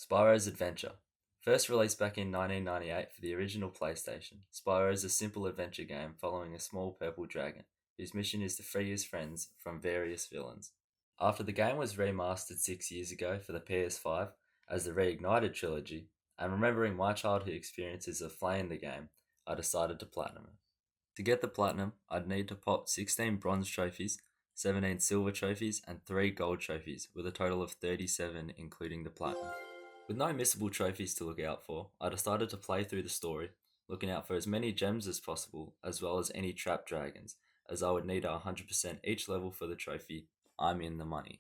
Spyro's Adventure. First released back in 1998 for the original PlayStation, Spyro is a simple adventure game following a small purple dragon, whose mission is to free his friends from various villains. After the game was remastered 6 years ago for the PS5 as the Reignited Trilogy, and remembering my childhood experiences of playing the game, I decided to platinum it. To get the platinum, I'd need to pop 16 bronze trophies, 17 silver trophies, and 3 gold trophies, with a total of 37 including the platinum. With no missable trophies to look out for, I decided to play through the story, looking out for as many gems as possible, as well as any trapped dragons, as I would need 100% each level for the trophy. I'm in the money.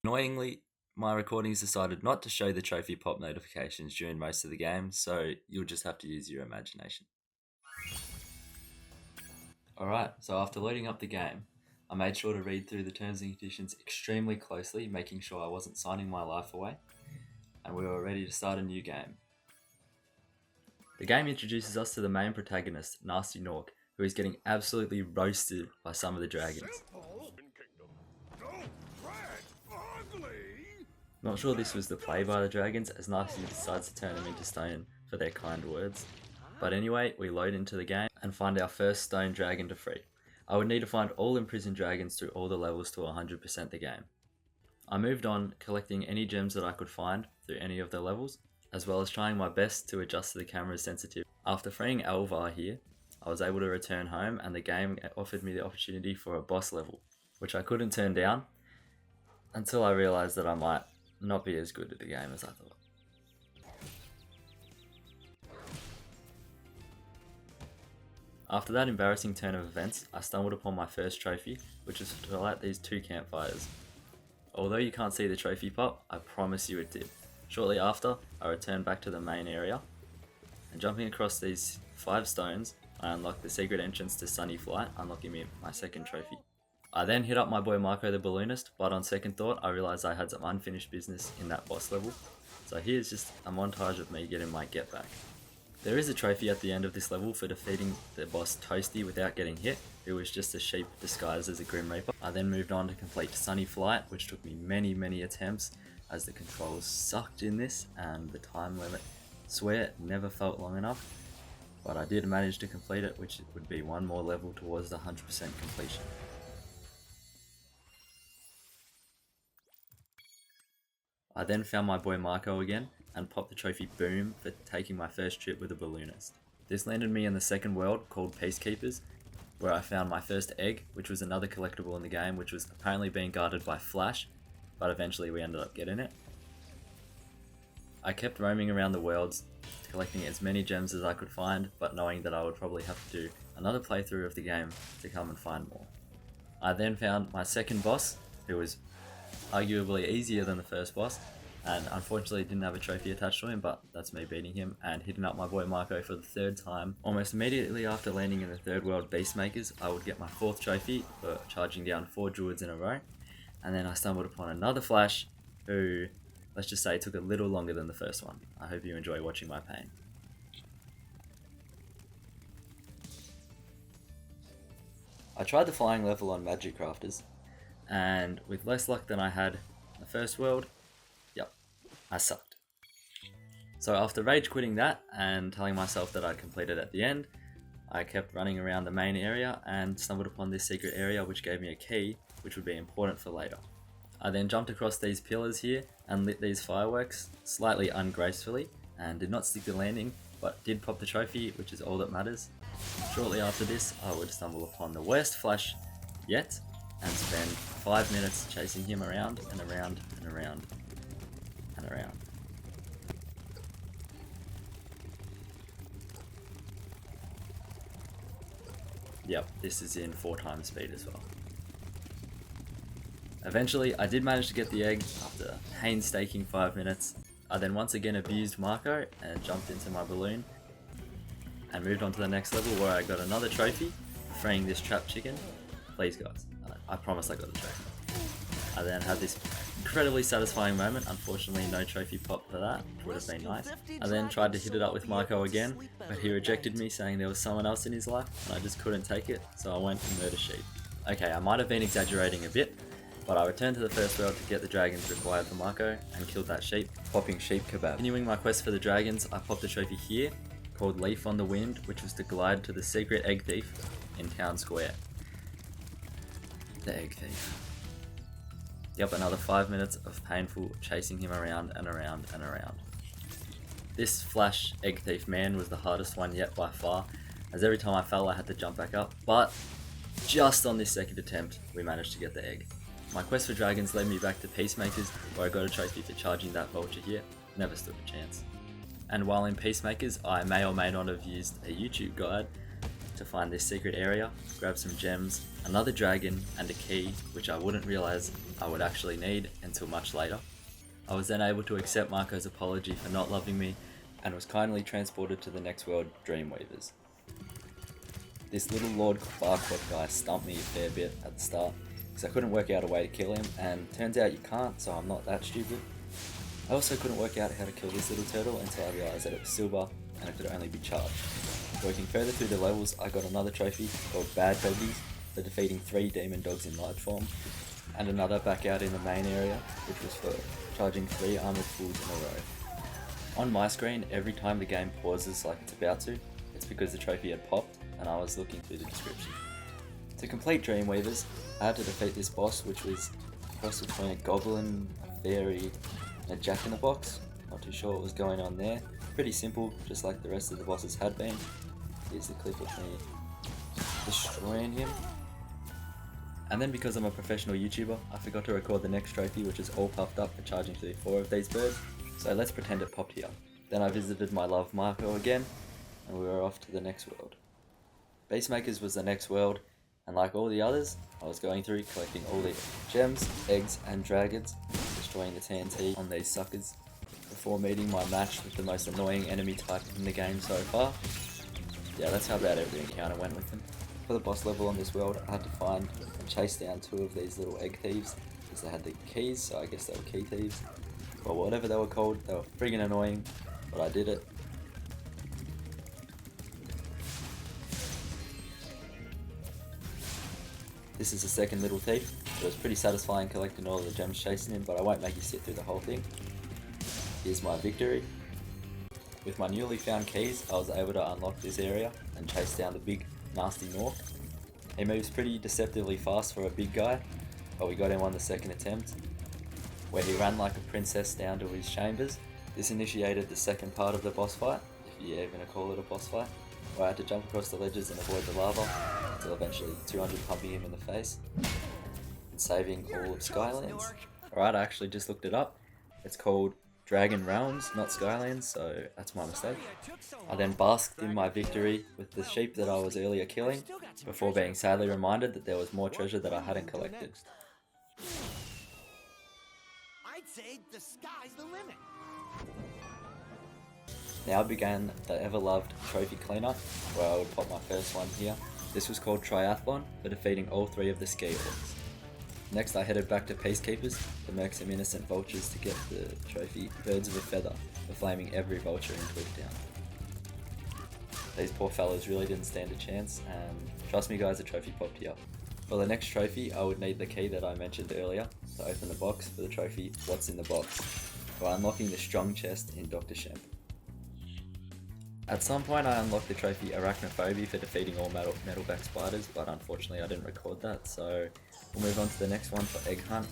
Annoyingly, my recordings decided not to show the trophy pop notifications during most of the game, so you'll just have to use your imagination. Alright, so after loading up the game, I made sure to read through the terms and conditions extremely closely, making sure I wasn't signing my life away, and we were ready to start a new game. The game introduces us to the main protagonist, Nasty Nork, who is getting absolutely roasted by some of the dragons. Not sure this was the play by the dragons, as Nasty decides to turn them into stone for their kind words. But anyway, we load into the game and find our first stone dragon to free. I would need to find all imprisoned dragons through all the levels to 100% the game. I moved on, collecting any gems that I could find through any of the levels, as well as trying my best to adjust to the camera's sensitivity. After freeing Alvar here, I was able to return home, and the game offered me the opportunity for a boss level, which I couldn't turn down until I realised that I might not be as good at the game as I thought. After that embarrassing turn of events, I stumbled upon my first trophy, which was to light these 2 campfires. Although you can't see the trophy pop, I promise you it did. Shortly after, I returned back to the main area, and jumping across these 5 stones, I unlocked the secret entrance to Sunny Flight, unlocking me my second trophy. I then hit up my boy Marco the Balloonist, but on second thought I realised I had some unfinished business in that boss level, so here's just a montage of me getting my get back. There is a trophy at the end of this level for defeating the boss Toasty without getting hit, who was just a sheep disguised as a Grim Reaper. I then moved on to complete Sunny Flight, which took me many attempts, as the controls sucked in this and the time limit, swear it never felt long enough, but I did manage to complete it, which would be one more level towards the 100% completion. I then found my boy Marco again and popped the trophy Boom for taking my first trip with a balloonist. This landed me in the second world called Peacekeepers, where I found my first egg, which was another collectible in the game, which was apparently being guarded by Flash, but eventually we ended up getting it. I kept roaming around the worlds, collecting as many gems as I could find, but knowing that I would probably have to do another playthrough of the game to come and find more. I then found my second boss, who was arguably easier than the first boss, and unfortunately didn't have a trophy attached to him, but that's me beating him and hitting up my boy Marco for the 3rd time. Almost immediately after landing in the 3rd world Beastmakers, I would get my 4th trophy for charging down 4 druids in a row, and then I stumbled upon another Flash who, let's just say, took a little longer than the first one. I hope you enjoy watching my pain. I tried the flying level on Magic Crafters, and with less luck than I had in the first world, I sucked. So after rage quitting that and telling myself that I'd completed at the end, I kept running around the main area and stumbled upon this secret area which gave me a key, which would be important for later. I then jumped across these pillars here and lit these fireworks slightly ungracefully and did not stick the landing, but did pop the trophy, which is all that matters. Shortly after this, I would stumble upon the worst Flash yet and spend 5 minutes chasing him around and around and around and around. Yep, this is in 4 times speed as well. Eventually, I did manage to get the egg after painstaking 5 minutes. I then once again abused Marco and jumped into my balloon and moved on to the next level, where I got another trophy for freeing this trapped chicken. Please guys, I promise I got the trophy. I then had this incredibly satisfying moment. Unfortunately, no trophy pop for that, which would have been nice. I then tried to hit it up with Marco again, but he rejected me, saying there was someone else in his life, and I just couldn't take it, so I went to Murder Sheep. Okay, I might have been exaggerating a bit, But I returned to the first world to get the dragons required for Marco and killed that sheep, popping sheep kebab. Continuing my quest for the dragons, I popped a trophy here called Leaf on the Wind, which was to glide to the secret egg thief in town square. The egg thief. Yep, another 5 minutes of painful chasing him around and around and around. This flash egg thief man was the hardest one yet by far, as every time I fell I had to jump back up, but just on this second attempt we managed to get the egg. My quest for dragons led me back to Peacemakers, where I got a trophy for charging that vulture here. Never stood a chance. And while in Peacemakers, I may or may not have used a YouTube guide to find this secret area, grab some gems, another dragon, and a key, which I wouldn't realise I would actually need until much later. I was then able to accept Marco's apology for not loving me, and was kindly transported to the next world, Dreamweavers. This little Lord Barclay guy stumped me a fair bit at the start, because I couldn't work out a way to kill him, and turns out you can't, so I'm not that stupid. I also couldn't work out how to kill this little turtle until I realised that it was silver, and it could only be charged. Working further through the levels, I got another trophy called Bad Doggies for defeating 3 demon dogs in light form, and another back out in the main area, which was for charging 3 armoured fools in a row. On my screen, every time the game pauses like it's about to, it's because the trophy had popped, and I was looking through the description. To complete Dreamweavers, I had to defeat this boss, which was a cross between a goblin, a fairy, and a jack-in-the-box. Not too sure what was going on there. Pretty simple, just like the rest of the bosses had been. Here's the clip of me destroying him. And then because I'm a professional YouTuber, I forgot to record the next trophy, which is all puffed up for charging through 4 of these birds, so let's pretend it popped here. Then I visited my love Marco again, and we were off to the next world. Peacemakers was the next world, and like all the others, I was going through collecting all the gems, eggs, and dragons, destroying the TNT on these suckers, before meeting my match with the most annoying enemy type in the game so far. Yeah, that's how bad every encounter went with them. For the boss level on this world, I had to find and chase down 2 of these little egg thieves, because they had the keys, so I guess they were key thieves. But whatever they were called, they were friggin' annoying, but I did it. This is the second little thief. It was pretty satisfying collecting all of the gems chasing him, but I won't make you sit through the whole thing. Here's my victory. With my newly found keys, I was able to unlock this area and chase down the big nasty Nork. He moves pretty deceptively fast for a big guy, but we got him on the second attempt, where he ran like a princess down to his chambers. This initiated the second part of the boss fight, if you're even gonna call it a boss fight, where I had to jump across the ledges and avoid the lava, until eventually 200 pumping him in the face, and saving all of Skylands. Alright, I actually just looked it up. It's called Dragon Realms, not Skylands, so that's my mistake. I then basked in my victory with the sheep that I was earlier killing, before being sadly reminded that there was more treasure that I hadn't collected. I'd say the sky's the limit. Now began the ever-loved trophy cleanup, where I would pop my first one here. This was called Triathlon, for defeating all 3 of the ski orcs. Next I headed back to Peacekeepers to murk some innocent vultures to get the trophy Birds of a Feather for flaming every vulture in Twigtown. These poor fellas really didn't stand a chance, and trust me guys, the trophy popped here. For the next trophy I would need the key that I mentioned earlier to open the box for the trophy What's in the Box, by unlocking the strong chest in Dr. Shemp. At some point I unlocked the trophy Arachnophobia for defeating all metalback spiders, but unfortunately I didn't record that, so we'll move on to the next one for Egg Hunt,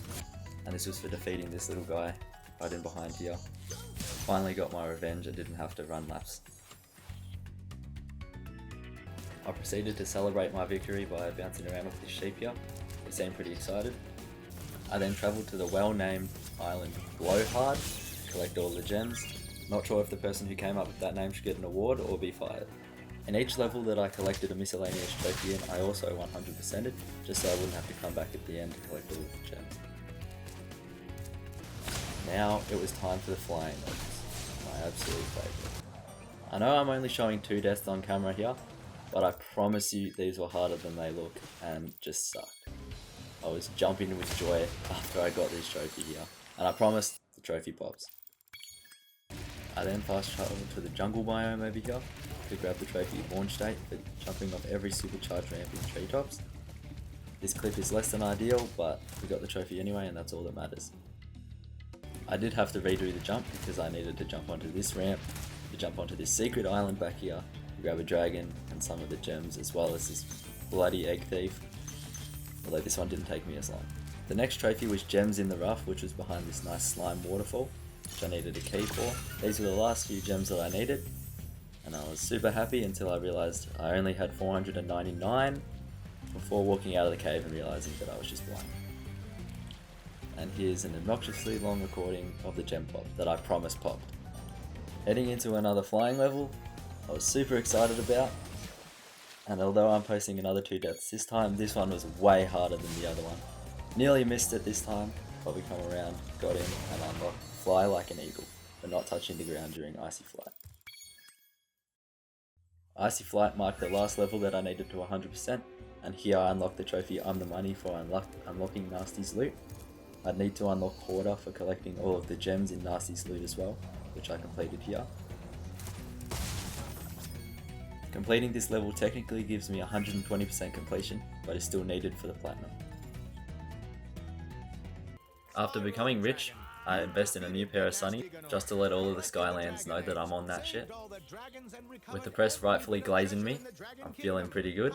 and this was for defeating this little guy right in behind here. Finally got my revenge and didn't have to run laps. I proceeded to celebrate my victory by bouncing around with this sheep here. He seemed pretty excited. I then travelled to the well-named island Blowhard to collect all the gems. Not sure if the person who came up with that name should get an award or be fired. In each level that I collected a miscellaneous trophy in, I also 100%ed, just so I wouldn't have to come back at the end to collect all the gems. Now it was time for the flying levels, my absolute favourite. I know I'm only showing 2 deaths on camera here, but I promise you these were harder than they look and just sucked. I was jumping with joy after I got this trophy here, and I promised the trophy pops. I then fast travelled to the jungle biome over here to grab the trophy Launch Date for jumping off every supercharged ramp in treetops. This clip is less than ideal, but we got the trophy anyway, and that's all that matters. I did have to redo the jump because I needed to jump onto this ramp, to jump onto this secret island back here, to grab a dragon and some of the gems, as well as this bloody egg thief, although this one didn't take me as long. The next trophy was Gems in the Rough, which was behind this nice slime waterfall, which I needed a key for. These were the last few gems that I needed, and I was super happy until I realised I only had 499 before walking out of the cave and realising that I was just blind. And here's an obnoxiously long recording of the gem pop that I promised popped. Heading into another flying level, I was super excited about, and although I'm posting another 2 deaths this time, this one was way harder than the other one. Nearly missed it this time, but we come around, got in, and unlocked Fly Like an Eagle, but not touching the ground during Icy Flight. Icy Flight marked the last level that I needed to 100%, and here I unlocked the trophy I'm the Money for unlocking Nasty's loot. I'd need to unlock Hoarder for collecting all of the gems in Nasty's loot as well, which I completed here. Completing this level technically gives me 120% completion, but is still needed for the platinum. After becoming rich, I invest in a new pair of Sunny, just to let all of the Skylands know that I'm on that shit. With the press rightfully glazing me, I'm feeling pretty good.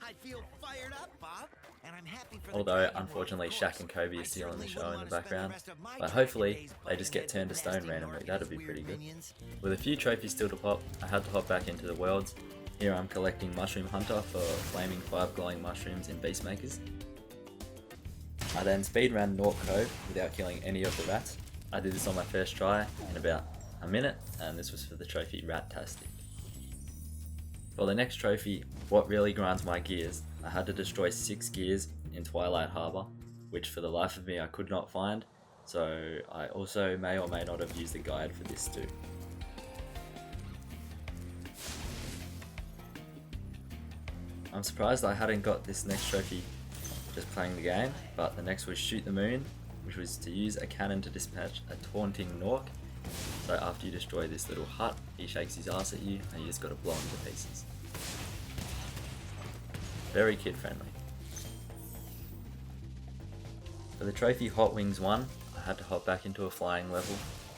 I feel fired up, Bob, and I'm happy for Although, unfortunately, Shaq and Kobe are stealing the show in the background. But hopefully, they just get turned to stone randomly, that'd be pretty good. With a few trophies still to pop, I had to hop back into the worlds. Here I'm collecting Mushroom Hunter for flaming 5 glowing mushrooms in Beastmakers. I then speedran North Cove without killing any of the rats. I did this on my first try in about a minute, and this was for the trophy Rat-tastic. For the next trophy, what really grinds my gears, I had to destroy 6 gears in Twilight Harbour, which for the life of me I could not find, so I also may or may not have used the guide for this too. I'm surprised I hadn't got this next trophy just playing the game, but the next was Shoot the Moon, which was to use a cannon to dispatch a taunting Nork. So after you destroy this little hut, he shakes his ass at you and you just gotta blow him to pieces. Very kid friendly. For the trophy Hot Wings 1, I had to hop back into a flying level,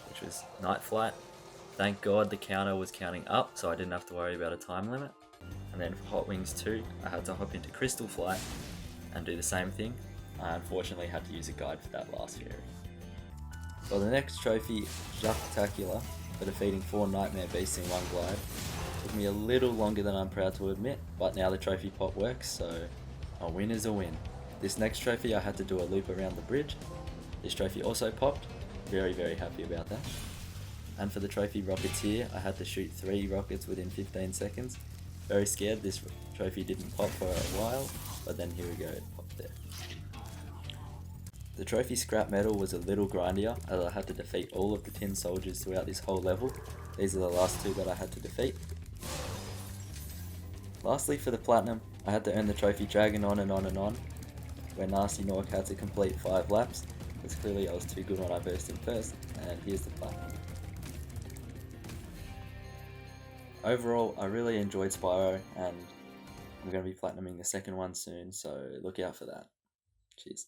which was Night Flight. Thank God the counter was counting up, so I didn't have to worry about a time limit. And then for Hot Wings 2, I had to hop into Crystal Flight and do the same thing. I unfortunately had to use a guide for that last fairy. For the next trophy, Jacques-tacular, for defeating 4 Nightmare Beasts in one glide, took me a little longer than I'm proud to admit, but now the trophy pop works, so a win is a win. This next trophy I had to do a loop around the bridge. This trophy also popped, very happy about that. And for the trophy Rocketeer, I had to shoot 3 rockets within 15 seconds. Very scared this trophy didn't pop for a while, but then here we go, it popped there. The trophy Scrap Metal was a little grindier, as I had to defeat all of the tin soldiers throughout this whole level. These are the last 2 that I had to defeat. Lastly, for the Platinum, I had to earn the trophy Dragon On and On and On, where Nasty Nork had to complete 5 laps, because clearly I was too good when I burst in first, and here's the Platinum. Overall, I really enjoyed Spyro, and I'm going to be platinuming the second one soon, so look out for that. Cheers.